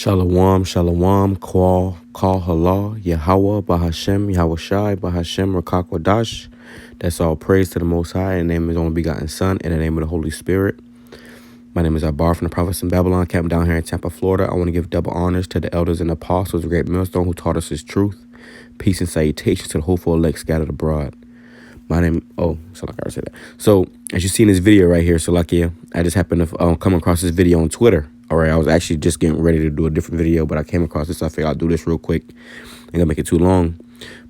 Shalom, shalom, call halal, YAHAWAH, BAHASHAM, YAHAWASHI, BAHASHAM, QADASH. That's all praise to the Most High, in the name of His only begotten Son, in the name of the Holy Spirit. My name is Abar from the Prophets in Babylon, camped down here in Tampa, Florida. I want to give double honors to the elders and apostles of Great Millstone who taught us His truth. Peace and salutations to the hopeful elect scattered abroad. My name, so like I already said that. So, as you see in this video right here, Salakia, I just happened to come across this video on Twitter. All right, I was actually just getting ready to do a different video, but I came across this. So I figured I'll do this real quick. Ain't gonna make it too long.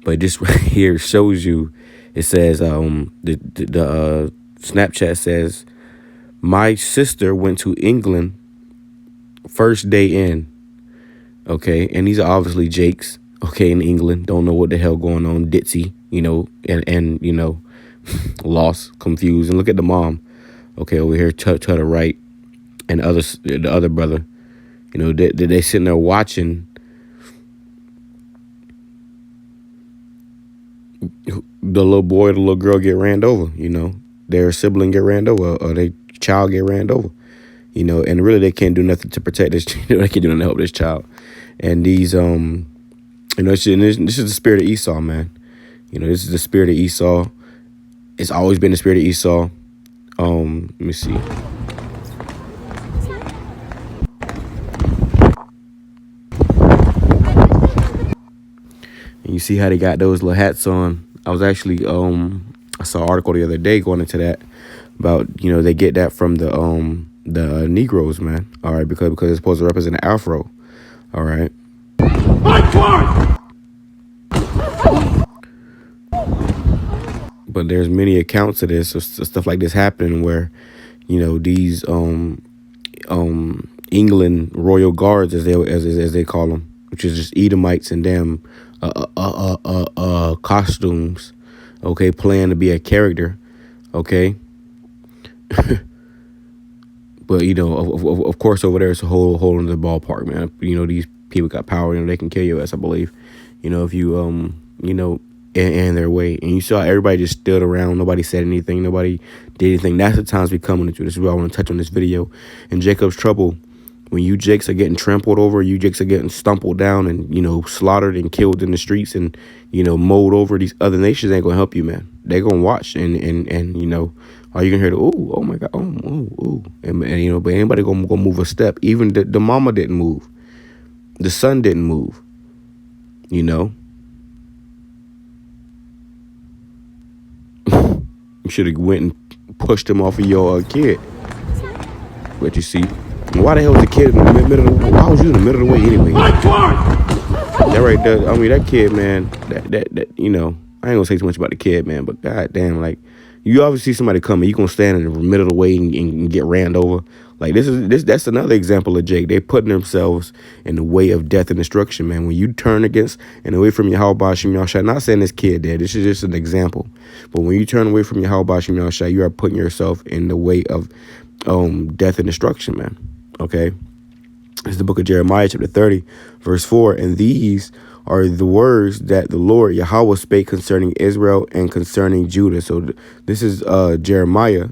But this right here shows you, it says, the Snapchat says, my sister went to England first day in. Okay, and these are obviously Jakes, okay, in England. Don't know what the hell going on, ditzy, you know, and you know, lost, confused. And look at the mom, okay, over here to the right. And the other brother, you know, they sitting there watching the little boy, the little girl get ran over, you know, their sibling get ran over, or their child get ran over, you know, and really they can't do nothing to protect this, you know, they can't do nothing to help this child. And these, you know, this is the spirit of Esau, man. You know, this is the spirit of Esau. It's always been the spirit of Esau. Let me see. And you see how they got those little hats on. I was actually, I saw an article the other day going into that about, you know, they get that from the Negroes, man. All right, because it's supposed to represent an afro. All right. But there's many accounts of this, or stuff like this happening where, you know, these England royal guards, as they call them, which is just Edomites and them costumes, okay, playing to be a character, okay. But you know, of course, over there it's a whole in the ballpark, man. You know, these people got power, you know, they can kill your ass, I believe. You know, if you you know, in their way. And you saw everybody just stood around, nobody said anything, nobody did anything. That's the times we coming into. This is what I want to touch on this video. In Jacob's trouble, when you Jakes are getting trampled over, you Jakes are getting stumbled down and, you know, slaughtered and killed in the streets and, you know, mowed over, these other nations ain't gonna help you, man. They gonna watch and you know, all you gonna hear the ooh, oh my God, ooh. And you know, but anybody gonna move a step. Even the mama didn't move. The son didn't move. You know. You should have went and pushed him off of your kid. But you see, why the hell was the kid in the middle of the way? Why was you in the middle of the way anyway? That right there, I mean, that kid, man, that you know, I ain't gonna say too much about the kid, man, but goddamn, like, you obviously see somebody coming, you gonna stand in the middle of the way and get ran over. Like, that's another example of Jake. They putting themselves in the way of death and destruction, man. When you turn against and away from YAHAWAH, BAHASHAM, YAHAWASHI, not saying this kid did, this is just an example. But when you turn away from YAHAWAH, BAHASHAM, YAHAWASHI, you are putting yourself in the way of death and destruction, man. Okay? It's the book of Jeremiah, chapter 30, verse 4. And these are the words that the Lord Yahweh spake concerning Israel and concerning Judah. So this is Jeremiah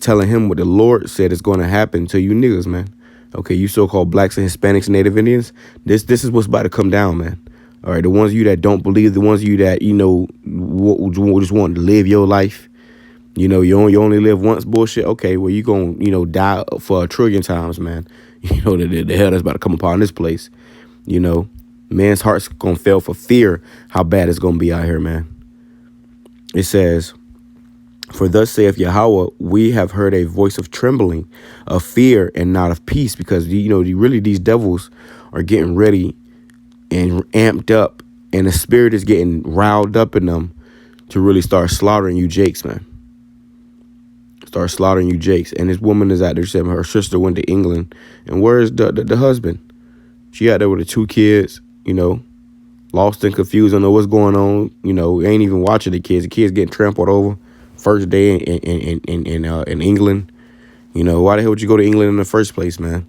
telling him what the Lord said is going to happen to you niggas, man. Okay, you so-called blacks and Hispanics and Native Indians. This is what's about to come down, man. All right, the ones of you that don't believe, the ones of you that, you know, just want to live your life. You know, you only live once bullshit. Okay, well, you going to, you know, die for 1 trillion times, man. You know, the hell that's about to come upon this place. You know, man's heart's going to fail for fear how bad it's going to be out here, man. It says, for thus saith Yahweh, we have heard a voice of trembling, of fear, and not of peace. Because, you know, really these devils are getting ready and amped up. And the spirit is getting riled up in them to really start slaughtering you Jakes, man. Start slaughtering you Jakes. And this woman is out there. She said her sister went to England. And where's the husband? She out there with the 2 kids, you know, lost and confused, don't know what's going on. You know, ain't even watching the kids. The kids getting trampled over. First day in England. You know, why the hell would you go to England in the first place, man?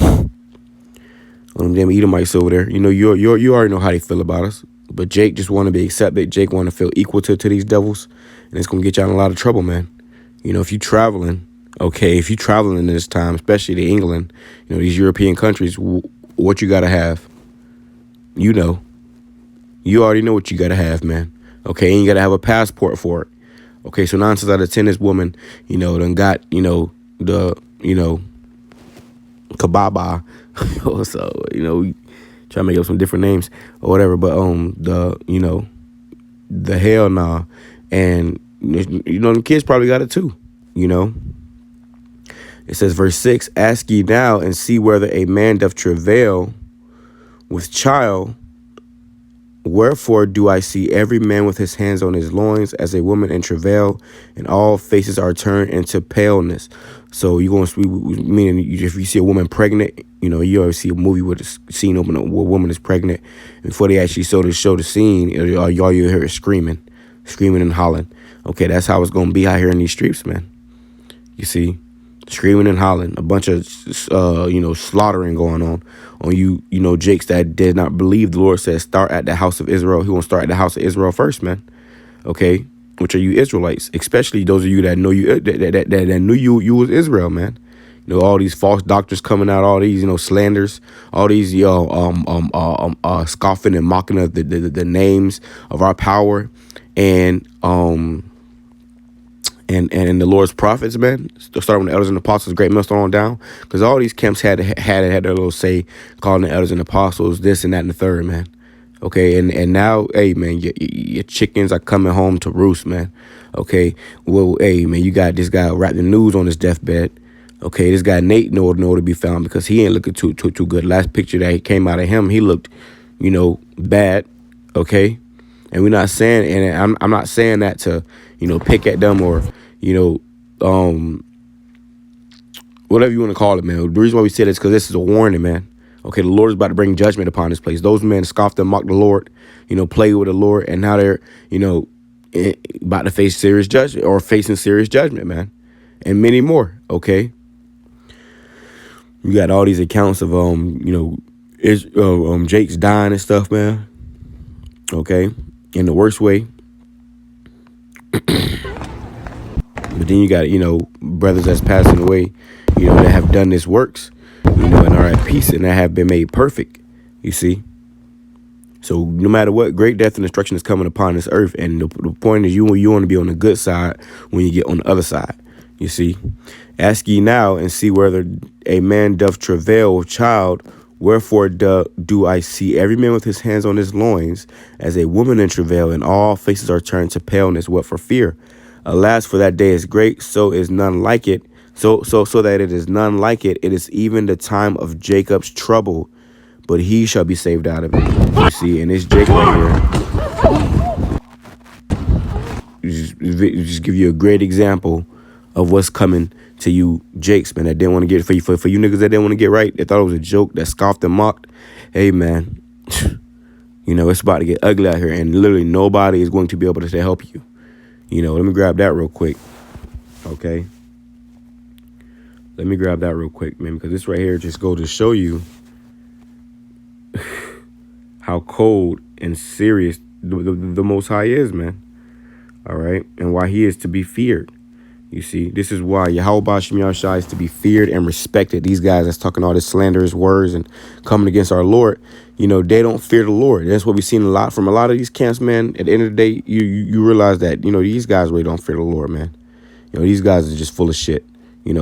All them damn Edomites over there. You know, you already know how they feel about us. But Jake just want to be accepted. Jake want to feel equal to these devils. And it's going to get you in a lot of trouble, man. You know, if you traveling, okay, if you traveling in this time, especially to England, you know, these European countries, what you got to have. You know. You already know what you got to have, man. Okay, and you got to have a passport for it. Okay, so 9 times out of 10, this woman, done got, the, Kababa. So, we try to make up some different names or whatever. But, the hell nah. And, the kids probably got it too, It says, verse 6, ask ye now and see whether a man doth travail with child. Wherefore do I see every man with his hands on his loins as a woman in travail, and all faces are turned into paleness. So you're going to, meaning if you see a woman pregnant, you always see a movie with a scene open up where a woman is pregnant. Before they actually show the scene, all you hear is screaming and hollering. Okay, that's how it's going to be out here in these streets, man. You see, screaming and hollering, a bunch of, slaughtering going on Jakes that did not believe. The Lord says, start at the house of Israel. He won't start at the house of Israel first, man. Okay, which are you Israelites, especially those of you that know you that knew you was Israel, man. All these false doctors coming out, all these slanders, all these scoffing and mocking of the names of our power and the Lord's prophets, man. Starting with the elders and apostles, great millstone on down, because all these camps had their little say, calling the elders and apostles this and that and the third, man. Okay, and now, hey, man, your chickens are coming home to roost, man. Okay, well, hey, man, you got this guy wrapped in news on his deathbed. Okay, this guy Nate nowhere to be found because he ain't looking too good. Last picture that came out of him, he looked, bad. Okay, and we're not saying, and I'm not saying that to, pick at them or, whatever you want to call it, man. The reason why we say this is because this is a warning, man. Okay, the Lord is about to bring judgment upon this place. Those men scoffed and mocked the Lord, played with the Lord, and now they're, about to face serious judgment or facing serious judgment, man, and many more. Okay, you got all these accounts of Jake's dying and stuff, man. Okay, in the worst way. But then you got, brothers that's passing away, that have done this works, and are at peace and that have been made perfect, you see. So no matter what, great death and destruction is coming upon this earth. And the point is you want to be on the good side when you get on the other side, you see. Ask ye now and see whether a man doth travail with child. Wherefore do I see every man with his hands on his loins as a woman in travail, and all faces are turned to paleness. What for fear? Alas, for that day is great, so is none like it. So that it is none like it. It is even the time of Jacob's trouble, but he shall be saved out of it. You see, and it's Jacob right here. Just give you a great example of what's coming to you, Jakes, man, that didn't want to get for you niggas that didn't want to get right. They thought it was a joke, that scoffed and mocked. Hey, man, it's about to get ugly out here, and literally nobody is going to be able to help you. Let me grab that real quick. Okay. Let me grab that real quick, man, because this right here just goes to show you how cold and serious the Most High is, man. All right. And why he is to be feared. You see, this is why YAHAWASHI is to be feared and respected. These guys that's talking all this slanderous words and coming against our Lord, they don't fear the Lord. That's what we've seen a lot from a lot of these camps, man. At the end of the day, you realize that, these guys really don't fear the Lord, man. These guys are just full of shit. They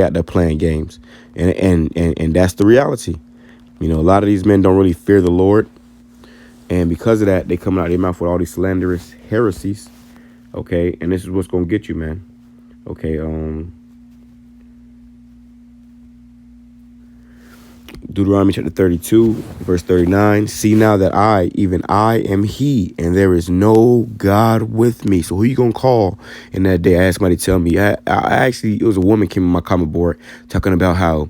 out there playing games. And that's the reality. A lot of these men don't really fear the Lord. And because of that, they come out of their mouth with all these slanderous heresies. Okay, and this is what's going to get you, man. Okay, Deuteronomy chapter 32, verse 39. See now that I, even I, am he, and there is no God with me. So who you going to call in that day? I asked somebody to tell me. I actually, it was a woman came on my comment board talking about how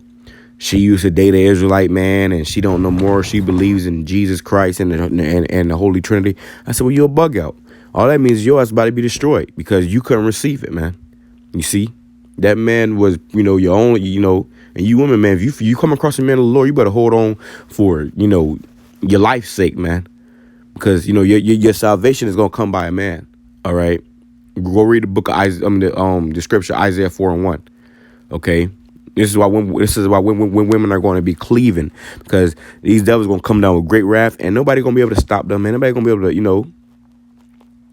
she used to date an Israelite man and she don't know more. She believes in Jesus Christ and the Holy Trinity. I said, well, you're a bug out. All that means your ass about to be destroyed because you couldn't receive it, man. You see, that man was, your only, and you women, man, if you come across a man of the Lord, you better hold on for, your life's sake, man. Because, your salvation is going to come by a man. All right. Go read the book of Isaiah, the scripture, Isaiah 4:1. Okay. This is why when women are going to be cleaving, because these devils going to come down with great wrath, and nobody going to be able to stop them, man. Nobody going to be able to,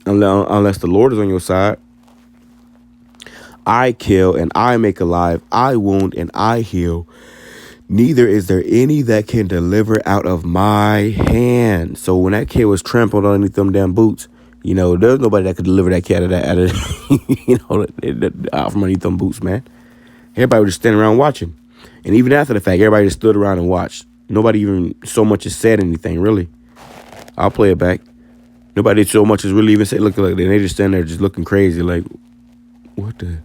unless the Lord is on your side. I kill and I make alive. I wound and I heal. Neither is there any that can deliver out of my hand. So when that kid was trampled underneath them damn boots, there's nobody that could deliver that kid out of out from underneath them boots, man. Everybody was just standing around watching. And even after the fact, everybody just stood around and watched. Nobody even so much as said anything, really. I'll play it back. Nobody so much as really even said, look, and they just stand there just looking crazy, like, what the,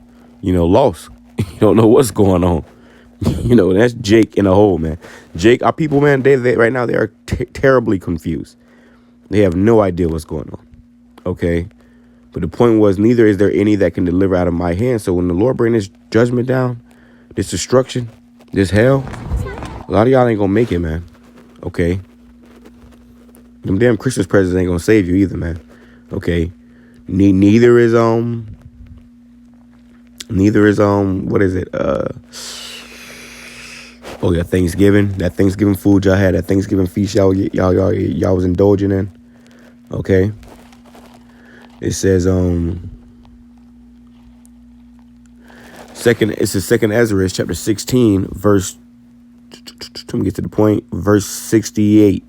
lost. You don't know what's going on. That's Jake in a hole, man. Jake, our people, man, they right now, they are terribly confused. They have no idea what's going on. Okay? But the point was, neither is there any that can deliver out of my hand. So when the Lord bring this judgment down, this destruction, this hell, a lot of y'all ain't gonna make it, man. Okay? Them damn Christmas presents ain't gonna save you either, man. Okay? Neither is what is it? Oh yeah, Thanksgiving. That Thanksgiving food y'all had, that Thanksgiving feast y'all was indulging in. Okay? It says second Ezra, chapter 16, verse, let me get to the point, verse 68.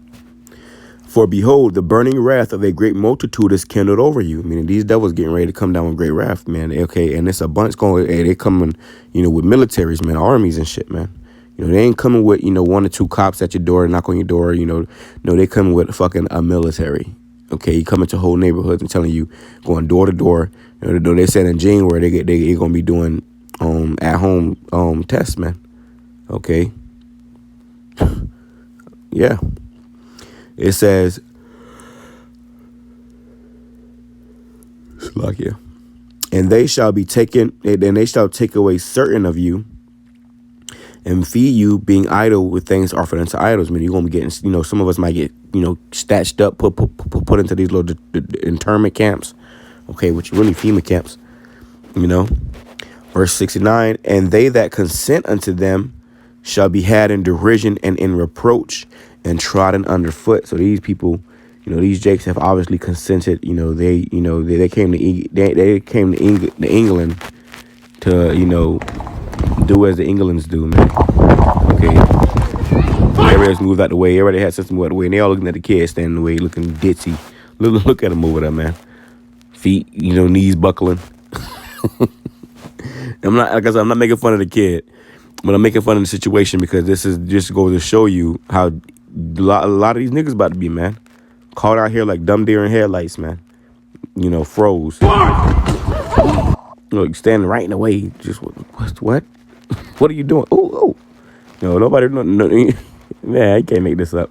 For behold, the burning wrath of a great multitude is kindled over you. Meaning these devils getting ready to come down with great wrath, man. Okay, and it's a bunch going, they coming, with militaries, man, armies and shit, man. They ain't coming with, 1 or 2 cops at your door, knock on your door, no, they coming with fucking a military. Okay, you coming to whole neighborhoods and telling you, going door to door. They said in January they gonna be doing at home tests, man. Okay. Yeah. It says, and they shall be taken, and they shall take away certain of you, and feed you, being idle with things offered unto idols. I mean, you're going to be getting, some of us might get, stashed up, put into these little internment camps, okay, which are really FEMA camps, Verse 69, and they that consent unto them shall be had in derision and in reproach and trodden underfoot. So these people, these jakes have obviously consented. They came to England to, do as the Englands do, man. Okay. Everybody's moved out the way. Everybody had something out the way. And they all looking at the kid standing in the way, looking ditzy. Look at him over there, man. Feet, knees buckling. I'm not making fun of the kid, but I'm making fun of the situation because this is just goes to show you how a lot of these niggas about to be, man. Caught out here like dumb deer in headlights, man. Froze. Look, standing right in the way. Just what? What are you doing? Oh. Nobody. No, man, I can't make this up.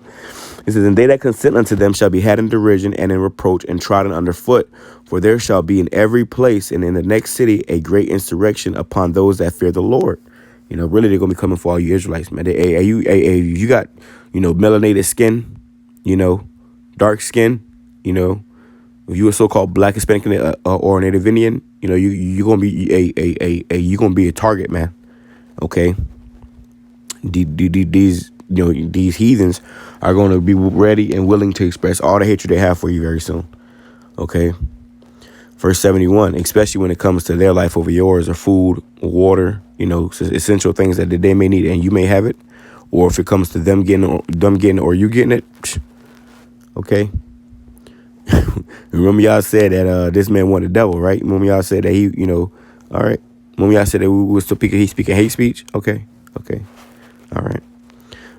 It says, and they that consent unto them shall be had in derision and in reproach and trodden underfoot. For there shall be in every place and in the next city a great insurrection upon those that fear the Lord. Really, they're going to be coming for all you Israelites, man. You got, melanated skin, dark skin, if you a so-called black, Hispanic, or Native Indian, you're going to be you're going to be a target, man. Okay. These heathens are going to be ready and willing to express all the hatred they have for you very soon. Okay. Verse 71, especially when it comes to their life over yours, or food, or water, essential things that they may need and you may have it. Or if it comes to them getting or you getting it. Okay. Remember y'all said that this man wanted the devil, right? Remember y'all said that he, all right. Remember y'all said that we were speaking hate speech? Okay. All right.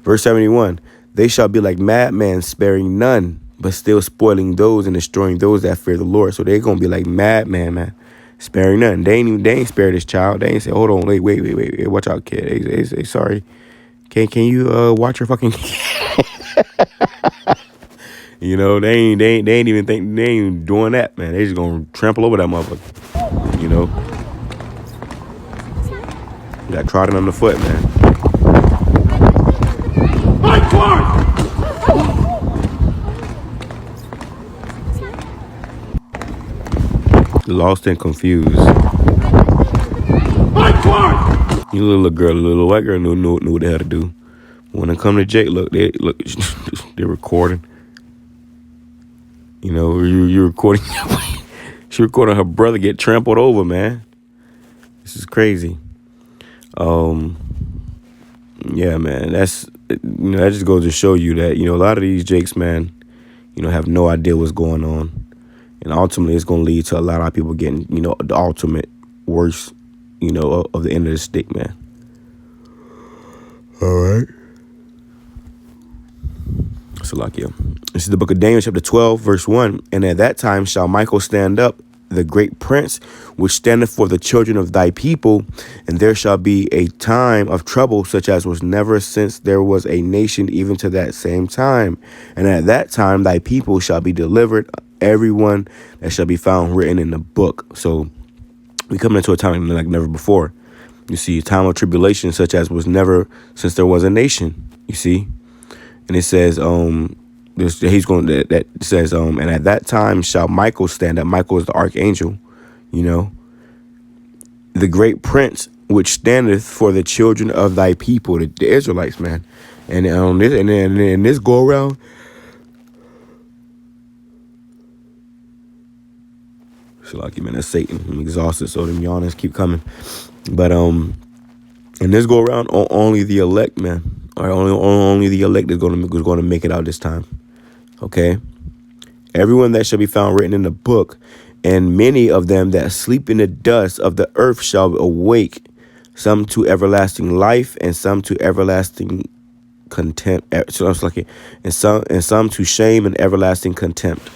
Verse 71, they shall be like madmen, sparing none, but still spoiling those and destroying those that fear the Lord. So they're going to be like madmen, man, sparing none. They ain't spare this child. They ain't say, hold on, wait, watch out, kid. They say, sorry. Can you watch your fucking they ain't even doing that, man. They just going to trample over that motherfucker. Got trodden on the foot, man. Lost and confused. You little girl, the little white girl knew what they had to do. When it come to Jake, look, they're recording. You know, you're recording. She recording her brother get trampled over, man. This is crazy. Yeah, man. That's, that just goes to show you that, a lot of these Jakes, man, have no idea what's going on. And ultimately, it's going to lead to a lot of people getting, the ultimate worst, of the end of the stick, man. All right. Salakia. This is the book of Daniel, chapter 12, verse 1. And at that time shall Michael stand up, the great prince, which standeth for the children of thy people, and there shall be a time of trouble such as was never since there was a nation even to that same time. And at that time thy people shall be delivered, everyone that shall be found written in the book. So we come into a time like never before. You see, a time of tribulation such as was never since there was a nation. You see, and it says, he's going to, that says, and at that time shall Michael stand up. Michael is the archangel, the great prince, which standeth for the children of thy people, the Israelites, man. And on this, and then this go around, so like, man, that's Satan. I'm exhausted, so them yawners keep coming. But and this go around, only the elect, man. All right, only the elect is going to make it out this time. Okay, everyone that shall be found written in the book, and many of them that sleep in the dust of the earth shall awake, some to everlasting life, and some to everlasting contempt. So it's like it, and some to shame and everlasting contempt.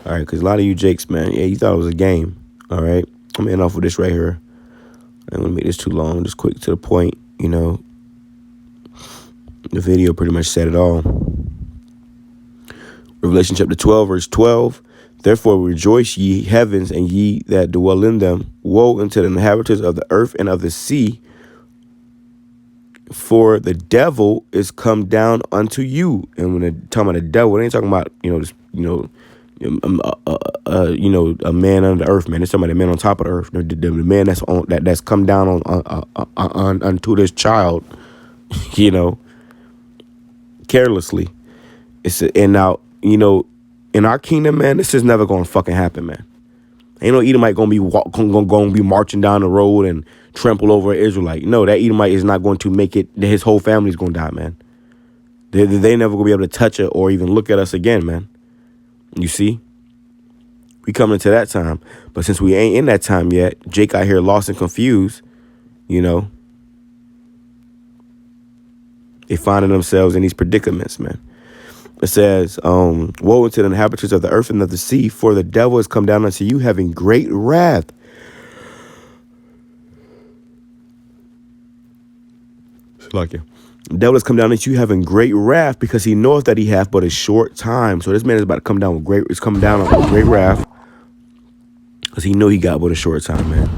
All right, because a lot of you Jakes, man, yeah, you thought it was a game. All right, I'm ending off with this right here. I don't want to make this too long, just quick to the point. The video pretty much said it all. Revelation chapter 12, verse 12. Therefore rejoice, ye heavens, and ye that dwell in them. Woe unto the inhabitants of the earth and of the sea, for the devil is come down unto you. And when they're talking about the devil, they ain't talking about a man under the earth, man. It's talking about a man on top of the earth. The man that's come down on unto this child, carelessly. And now, in our kingdom, man, this is never gonna fucking happen, man. Ain't no Edomite gonna be marching down the road and trample over an Israelite. No, that Edomite is not going to make it. His whole family's gonna die, man. They never gonna be able to touch it or even look at us again, man. You see, we coming to that time, but since we ain't in that time yet, Jake out here lost and confused. They finding themselves in these predicaments, man. It says, woe unto the inhabitants of the earth and of the sea, for the devil has come down unto you, having great wrath. Like it. The devil has come down unto you, having great wrath, because he knoweth that he hath but a short time. So this man is about to come down with great. It's coming down with great wrath, because he know he got but a short time, man.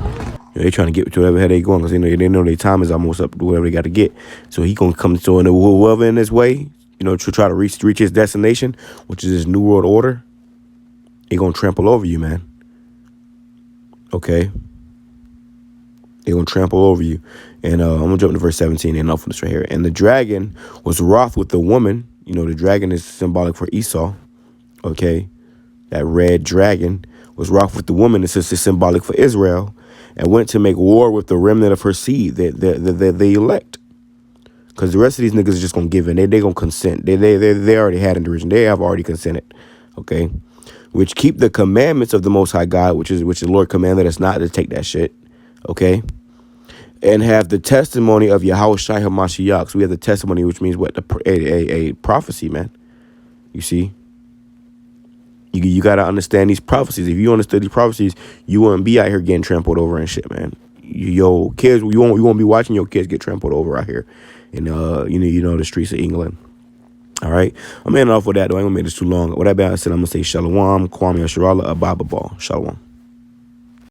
They trying to get to whatever they going, because they know their time is almost up to whatever they got to get. So he gonna come to whoever in this way, to try to reach his destination, which is his new world order. He gonna trample over you, man. Okay. They gonna trample over you. And I'm gonna jump to verse 17 and off of this right here. And the dragon was wroth with the woman. The dragon is symbolic for Esau. Okay. That red dragon was wroth with the woman. This is symbolic for Israel. And went to make war with the remnant of her seed, the elect. Because the rest of these niggas are just going to give in. They going to consent. They already had in the region. They have already consented. Okay. Which keep the commandments of the Most High God, which the Lord commanded us not to take that shit. Okay. And have the testimony of YAHAWASHI HaMashiach. So we have the testimony, which means what? A prophecy, man. You see? You got to understand these prophecies. If you understood these prophecies, you wouldn't be out here getting trampled over and shit, man. Your kids, you won't be watching your kids get trampled over out here in the streets of England. All right, I'm ending off with that though. I ain't gonna make this too long. With that being said, I'm gonna say Shalom, Kwame Asherallah, Ababa Ball. Shalom.